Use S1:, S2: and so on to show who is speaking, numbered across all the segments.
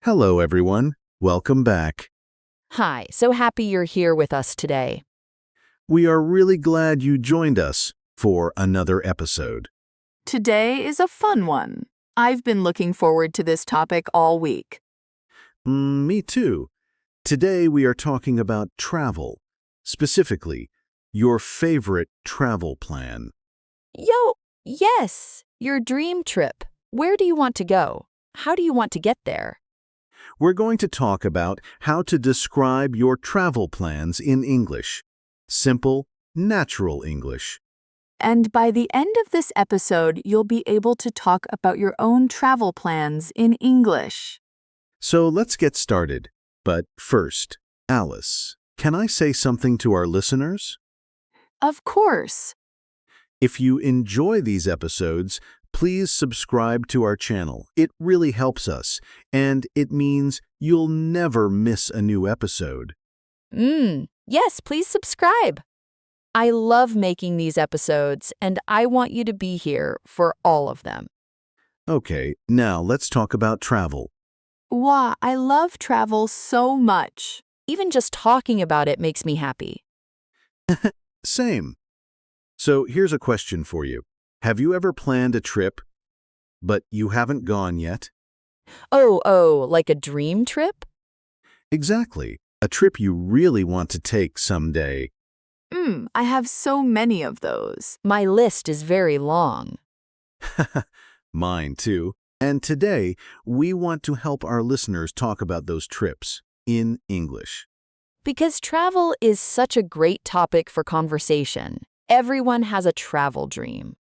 S1: Hello, everyone. Welcome back.
S2: Hi, so happy you're here with us today.
S1: We are really glad you joined us for another episode.
S3: Today is a fun one. I've been looking forward to this topic all week.
S1: Me too. Today we are talking about travel, specifically, your favorite travel plan.
S2: Yes, your dream trip. Where do you want to go? How do you want to get there?
S1: We're going to talk about how to describe your travel plans in English. Simple, natural English.
S3: And by the end of this episode, you'll be able to talk about your own travel plans in English.
S1: So let's get started. But first, Alice, can I say something to our listeners?
S3: Of course.
S1: If you enjoy these episodes, please subscribe to our channel. It really helps us, and it means you'll never miss a new episode.
S2: Yes, please subscribe. I love making these episodes, and I want you to be here for all of them.
S1: Okay, now let's talk about travel.
S3: Wow, I love travel so much.
S2: Even just talking about it makes me happy.
S1: Same. So here's a question for you. Have you ever planned a trip, but you haven't gone yet?
S2: Like a dream trip?
S1: Exactly. A trip you really want to take someday.
S3: I have so many of those.
S2: My list is very long.
S1: Mine too. And today, we want to help our listeners talk about those trips in English.
S2: Because travel is such a great topic for conversation. Everyone has a travel dream.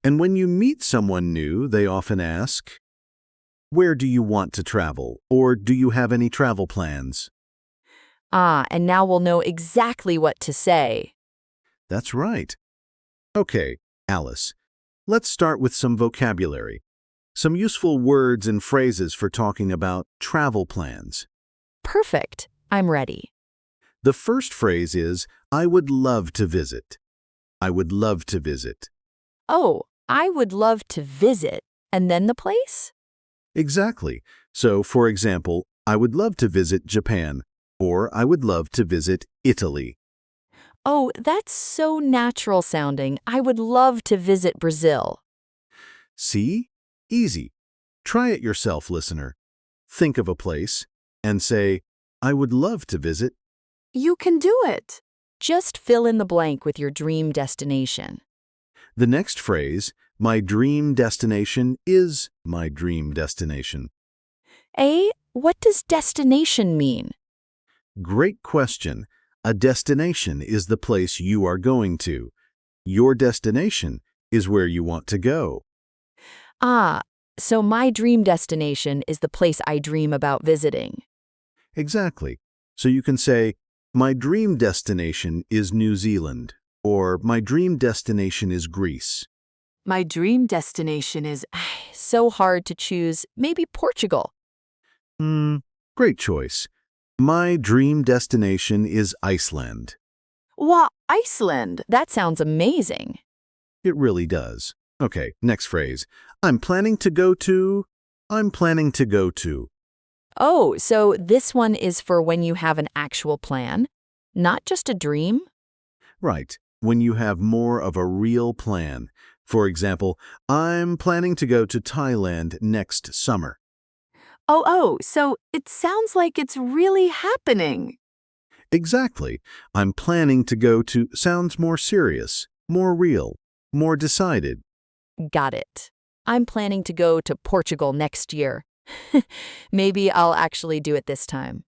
S1: And when you meet someone new, they often ask, "Where do you want to travel?" Or "Do you have any travel plans?"
S2: And now we'll know exactly what to say.
S1: That's right. Okay, Alice, let's start with some vocabulary. Some useful words and phrases for talking about travel plans.
S2: Perfect. I'm ready.
S1: The first phrase is, "I would love to visit." I would love to visit.
S2: Oh, I would love to visit. And then the place?
S1: Exactly. So, for example, I would love to visit Japan, or I would love to visit Italy.
S2: Oh, that's so natural sounding. I would love to visit Brazil.
S1: See? Easy. Try it yourself, listener. Think of a place and say, "I would love to visit."
S3: You can do it.
S2: Just fill in the blank with your dream destination.
S1: The next phrase, "My dream destination is my dream destination."
S2: What does destination mean?
S1: Great question. A destination is the place you are going to. Your destination is where you want to go.
S2: So my dream destination is the place I dream about visiting.
S1: Exactly. So you can say, "My dream destination is New Zealand," or "My dream destination is Greece."
S3: My dream destination is...
S2: So hard to choose. Maybe Portugal.
S1: Great choice. My dream destination is Iceland.
S3: Wow, Iceland.
S2: That sounds amazing.
S1: It really does. Okay, next phrase. I'm planning to go to.
S2: Oh, so this one is for when you have an actual plan, not just a dream?
S1: Right, when you have more of a real plan. For example, I'm planning to go to Thailand next summer.
S3: So it sounds like it's really happening.
S1: Exactly. I'm planning to go to sounds more serious, more real, more decided.
S2: Got it. I'm planning to go to Portugal next year. Maybe I'll actually do it this time.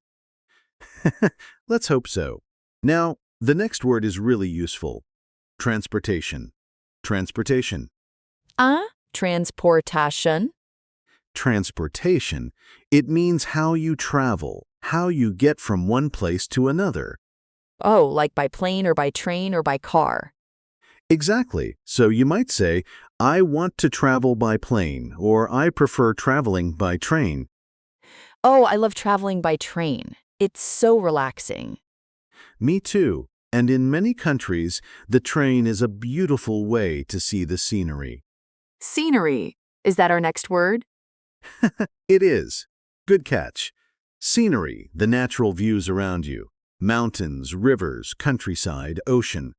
S1: Let's hope so. Now, the next word is really useful. Transportation. Transportation.
S2: Transportation?
S1: Transportation. It means how you travel, how you get from one place to another.
S2: Oh, like by plane or by train or by car.
S1: Exactly. So you might say, "I want to travel by plane," or "I prefer traveling by train."
S2: Oh, I love traveling by train. It's so relaxing.
S1: Me too. And in many countries, the train is a beautiful way to see the scenery.
S3: Scenery. Is that our next word?
S1: It is. Good catch. Scenery, the natural views around you. Mountains, rivers, countryside, ocean.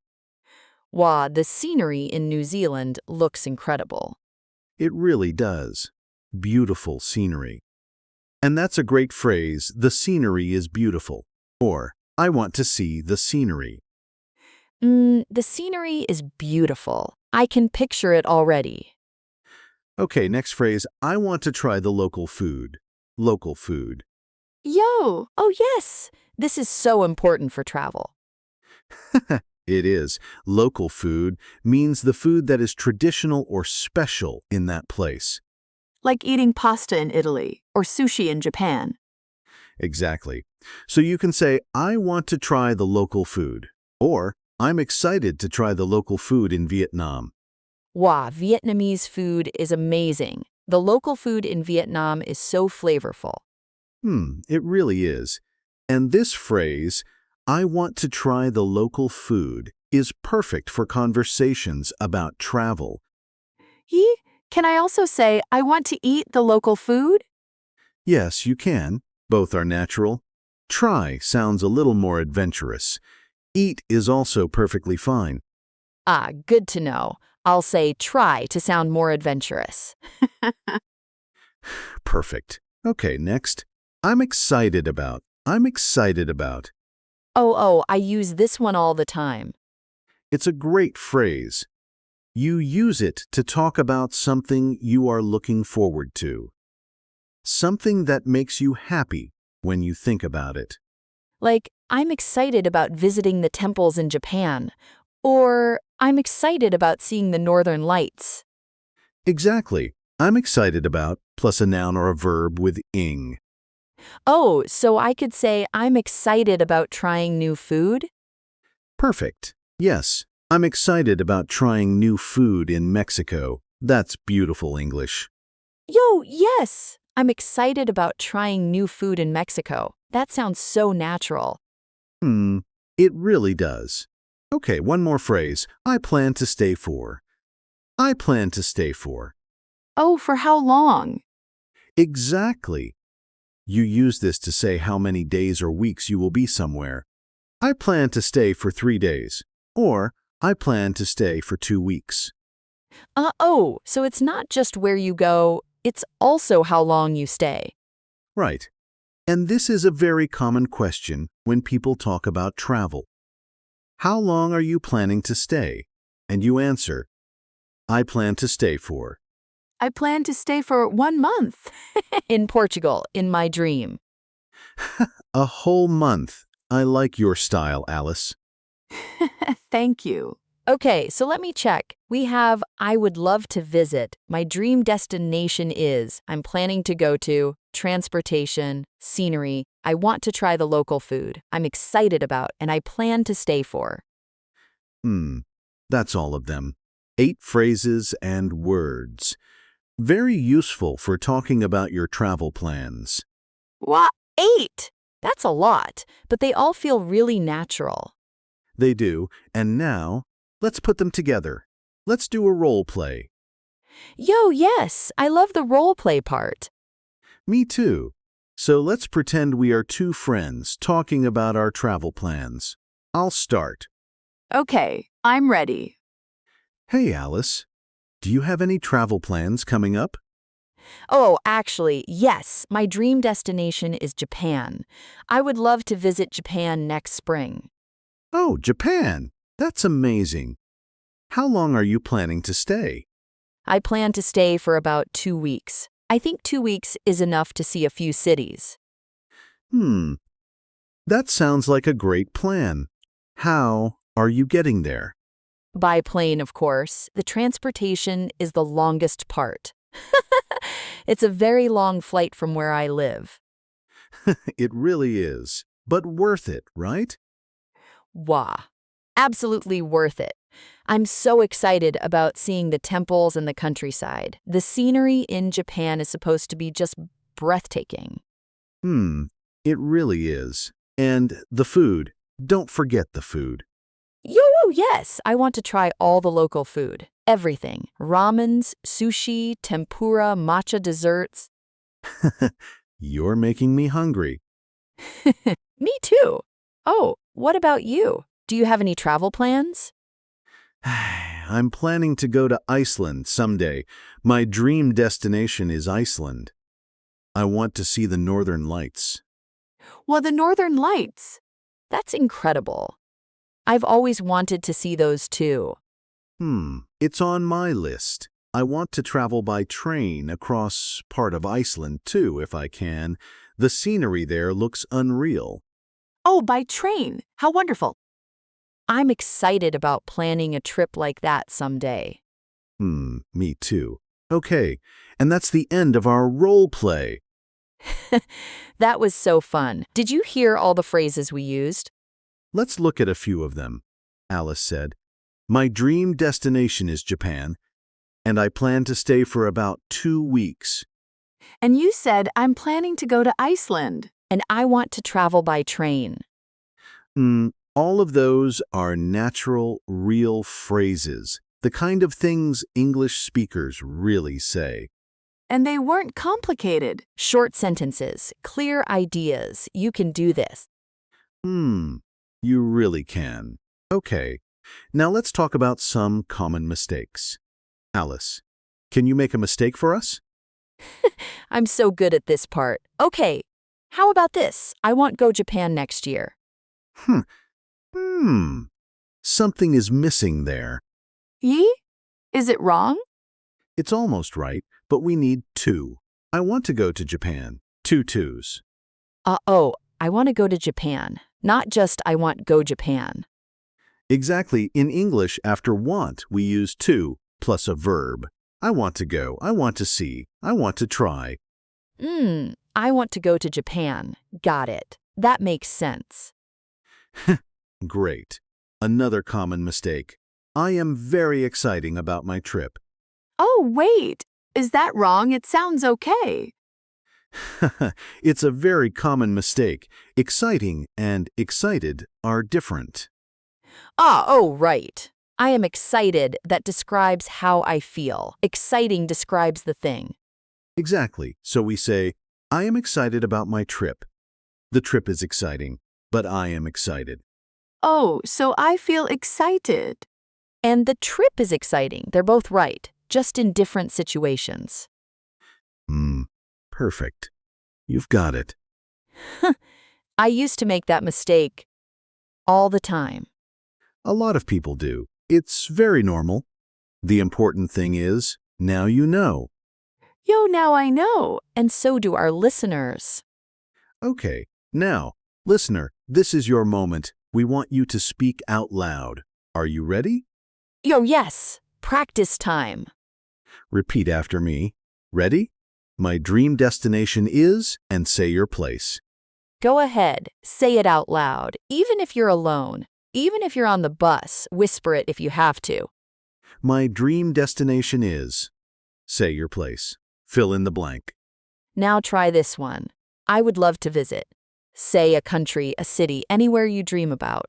S2: Wow, the scenery in New Zealand looks incredible.
S1: It really does. Beautiful scenery. And that's a great phrase, the scenery is beautiful. Or, I want to see the scenery.
S2: The scenery is beautiful. I can picture it already.
S1: Okay, next phrase, I want to try the local food. Local food.
S3: Yo!
S2: Oh, yes. This is so important for travel.
S1: It is. Local food means the food that is traditional or special in that place.
S3: Like eating pasta in Italy or sushi in Japan.
S1: Exactly. So you can say, I want to try the local food. Or, I'm excited to try the local food in Vietnam.
S2: Wow, Vietnamese food is amazing. The local food in Vietnam is so flavorful.
S1: It really is. And this phrase, I want to try the local food, is perfect for conversations about travel.
S3: Yee, can I also say, I want to eat the local food?
S1: Yes, you can. Both are natural. Try sounds a little more adventurous. Eat is also perfectly fine.
S2: Ah, good to know. I'll say try to sound more adventurous.
S1: Perfect. Okay, next. I'm excited about. I'm excited about.
S2: Oh, I use this one all the time.
S1: It's a great phrase. You use it to talk about something you are looking forward to. Something that makes you happy when you think about it.
S2: Like, I'm excited about visiting the temples in Japan. Or, I'm excited about seeing the northern lights.
S1: Exactly. I'm excited about, plus a noun or a verb with ing.
S2: Oh, so I could say I'm excited about trying new food?
S1: Perfect. Yes, I'm excited about trying new food in Mexico. That's beautiful English.
S2: Yo, yes! I'm excited about trying new food in Mexico. That sounds so natural.
S1: It really does. Okay, one more phrase. I plan to stay for. I plan to stay for.
S3: Oh, for how long?
S1: Exactly. You use this to say how many days or weeks you will be somewhere. I plan to stay for 3 days. Or, I plan to stay for 2 weeks.
S2: So it's not just where you go, it's also how long you stay.
S1: Right. And this is a very common question when people talk about travel. How long are you planning to stay? And you answer, I plan to stay for.
S3: I plan to stay for 1 month.
S2: In Portugal, in my dream.
S1: A whole month. I like your style, Alice.
S3: Thank you.
S2: Okay, so let me check. We have I would love to visit. My dream destination is I'm planning to go to transportation, scenery. I want to try the local food. I'm excited about and I plan to stay for.
S1: That's all of them. 8 phrases and words. Very useful for talking about your travel plans.
S2: What? 8? That's a lot, but they all feel really natural.
S1: They do, and now, let's put them together. Let's do a role play.
S2: Yo, yes, I love the role play part.
S1: Me too. So let's pretend we are 2 friends talking about our travel plans. I'll start.
S3: Okay, I'm ready.
S1: Hey, Alice. Do you have any travel plans coming up?
S2: Oh, actually, yes, my dream destination is Japan. I would love to visit Japan next spring.
S1: Oh, Japan. That's amazing. How long are you planning to stay?
S2: I plan to stay for about 2 weeks. I think 2 weeks is enough to see a few cities.
S1: That sounds like a great plan. How are you getting there?
S2: By plane, of course. The transportation is the longest part. It's a very long flight from where I live.
S1: It really is. But worth it, right?
S2: Wow. Absolutely worth it. I'm so excited about seeing the temples and the countryside. The scenery in Japan is supposed to be just breathtaking.
S1: It really is. And the food. Don't forget the food.
S2: Yo, yes, I want to try all the local food. Everything. Ramens, sushi, tempura, matcha desserts.
S1: You're making me hungry.
S2: Me too. Oh, what about you? Do you have any travel plans?
S1: I'm planning to go to Iceland someday. My dream destination is Iceland. I want to see the northern lights.
S3: Well, the Northern Lights.
S2: That's incredible. I've always wanted to see those too.
S1: It's on my list. I want to travel by train across part of Iceland too, if I can. The scenery there looks unreal.
S3: Oh, by train. How wonderful.
S2: I'm excited about planning a trip like that someday.
S1: Me too. Okay, and that's the end of our role play.
S2: That was so fun. Did you hear all the phrases we used?
S1: Let's look at a few of them. Alice said, "My dream destination is Japan, and I plan to stay for about 2 weeks."
S3: And you said, I'm planning to go to Iceland.
S2: And I want to travel by train.
S1: All of those are natural, real phrases, the kind of things English speakers really say.
S3: And they weren't complicated.
S2: Short sentences, clear ideas. You can do this.
S1: You really can. Okay, now let's talk about some common mistakes. Alice, can you make a mistake for us?
S2: I'm so good at this part. Okay, how about this? I want go Japan next year.
S1: Something is missing there.
S3: Ye? Is it wrong?
S1: It's almost right, but we need 2. I want to go to Japan. 2 twos.
S2: I want to go to Japan. Not just I want go Japan.
S1: Exactly. In English, after want, we use to plus a verb. I want to go. I want to see. I want to try.
S2: I want to go to Japan. Got it. That makes sense.
S1: Great. Another common mistake. I am very exciting about my trip.
S3: Oh, wait. Is that wrong? It sounds okay.
S1: It's a very common mistake. Exciting and excited are different.
S2: Right. I am excited. That describes how I feel. Exciting describes the thing.
S1: Exactly. So we say, I am excited about my trip. The trip is exciting, but I am excited.
S3: Oh, so I feel excited.
S2: And the trip is exciting. They're both right, just in different situations.
S1: Perfect. You've got it.
S2: I used to make that mistake all the time.
S1: A lot of people do. It's very normal. The important thing is, now you know.
S3: Yo, now I know.
S2: And so do our listeners.
S1: Okay, now, listener, this is your moment. We want you to speak out loud. Are you ready?
S2: Yes. Practice time.
S1: Repeat after me. Ready? My dream destination is, and say your place.
S2: Go ahead. Say it out loud. Even if you're alone. Even if you're on the bus, whisper it if you have to.
S1: My dream destination is. Say your place. Fill in the blank.
S2: Now try this one. I would love to visit. Say a country, a city, anywhere you dream about.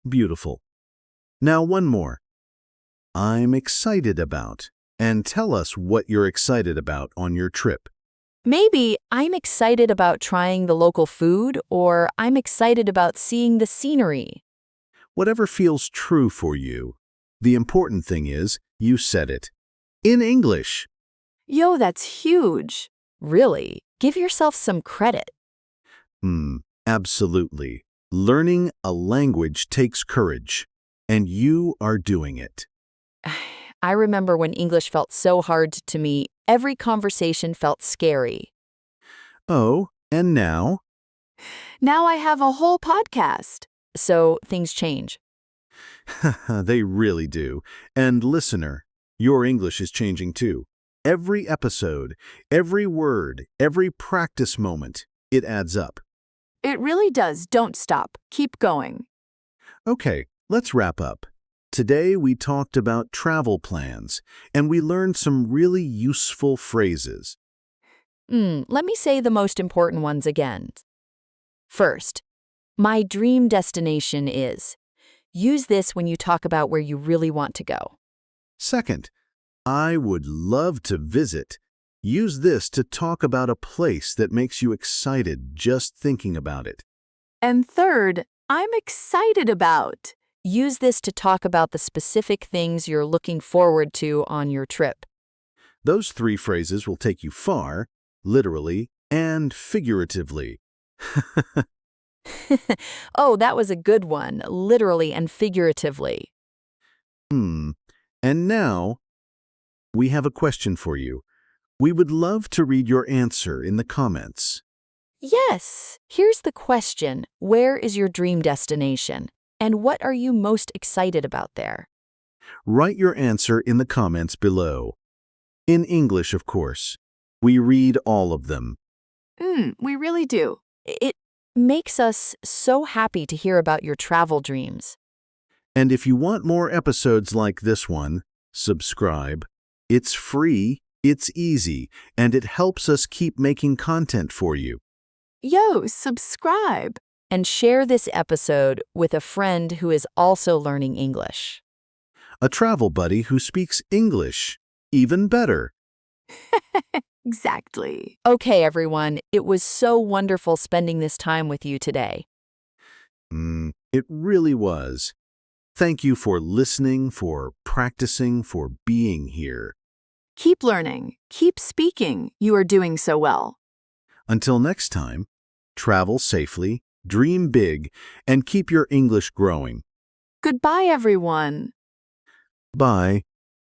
S1: Beautiful. Now one more. I'm excited about. And tell us what you're excited about on your trip.
S2: Maybe I'm excited about trying the local food, or I'm excited about seeing the scenery.
S1: Whatever feels true for you. The important thing is, you said it. In English.
S3: Yo, that's huge.
S2: Really, give yourself some credit.
S1: Absolutely. Learning a language takes courage, and you are doing it.
S2: I remember when English felt so hard to me, every conversation felt scary.
S1: Oh, and now?
S3: Now I have a whole podcast.
S2: So things change.
S1: They really do. And listener, your English is changing too. Every episode, every word, every practice moment, it adds up.
S3: It really does. Don't stop. Keep going.
S1: Okay, let's wrap up. Today we talked about travel plans, and we learned some really useful phrases.
S2: Let me say the most important ones again. First, my dream destination is. Use this when you talk about where you really want to go.
S1: Second, I would love to visit. Use this to talk about a place that makes you excited just thinking about it.
S3: And third, I'm excited about.
S2: Use this to talk about the specific things you're looking forward to on your trip.
S1: Those 3 phrases will take you far, literally and figuratively.
S2: Oh, that was a good one, literally and figuratively.
S1: And now, we have a question for you. We would love to read your answer in the comments.
S2: Yes, here's the question. Where is your dream destination? And what are you most excited about there?
S1: Write your answer in the comments below. In English, of course. We read all of them.
S3: We really do.
S2: It makes us so happy to hear about your travel dreams.
S1: And if you want more episodes like this one, subscribe. It's free, it's easy, and it helps us keep making content for you.
S3: Yo, subscribe.
S2: And share this episode with a friend who is also learning English.
S1: A travel buddy who speaks English, even better.
S3: Exactly.
S2: Okay, everyone, it was so wonderful spending this time with you today.
S1: It really was. Thank you for listening, for practicing, for being here.
S3: Keep learning. Keep speaking. You are doing so well.
S1: Until next time, travel safely, dream big, and keep your English growing.
S3: Goodbye, everyone.
S1: Bye.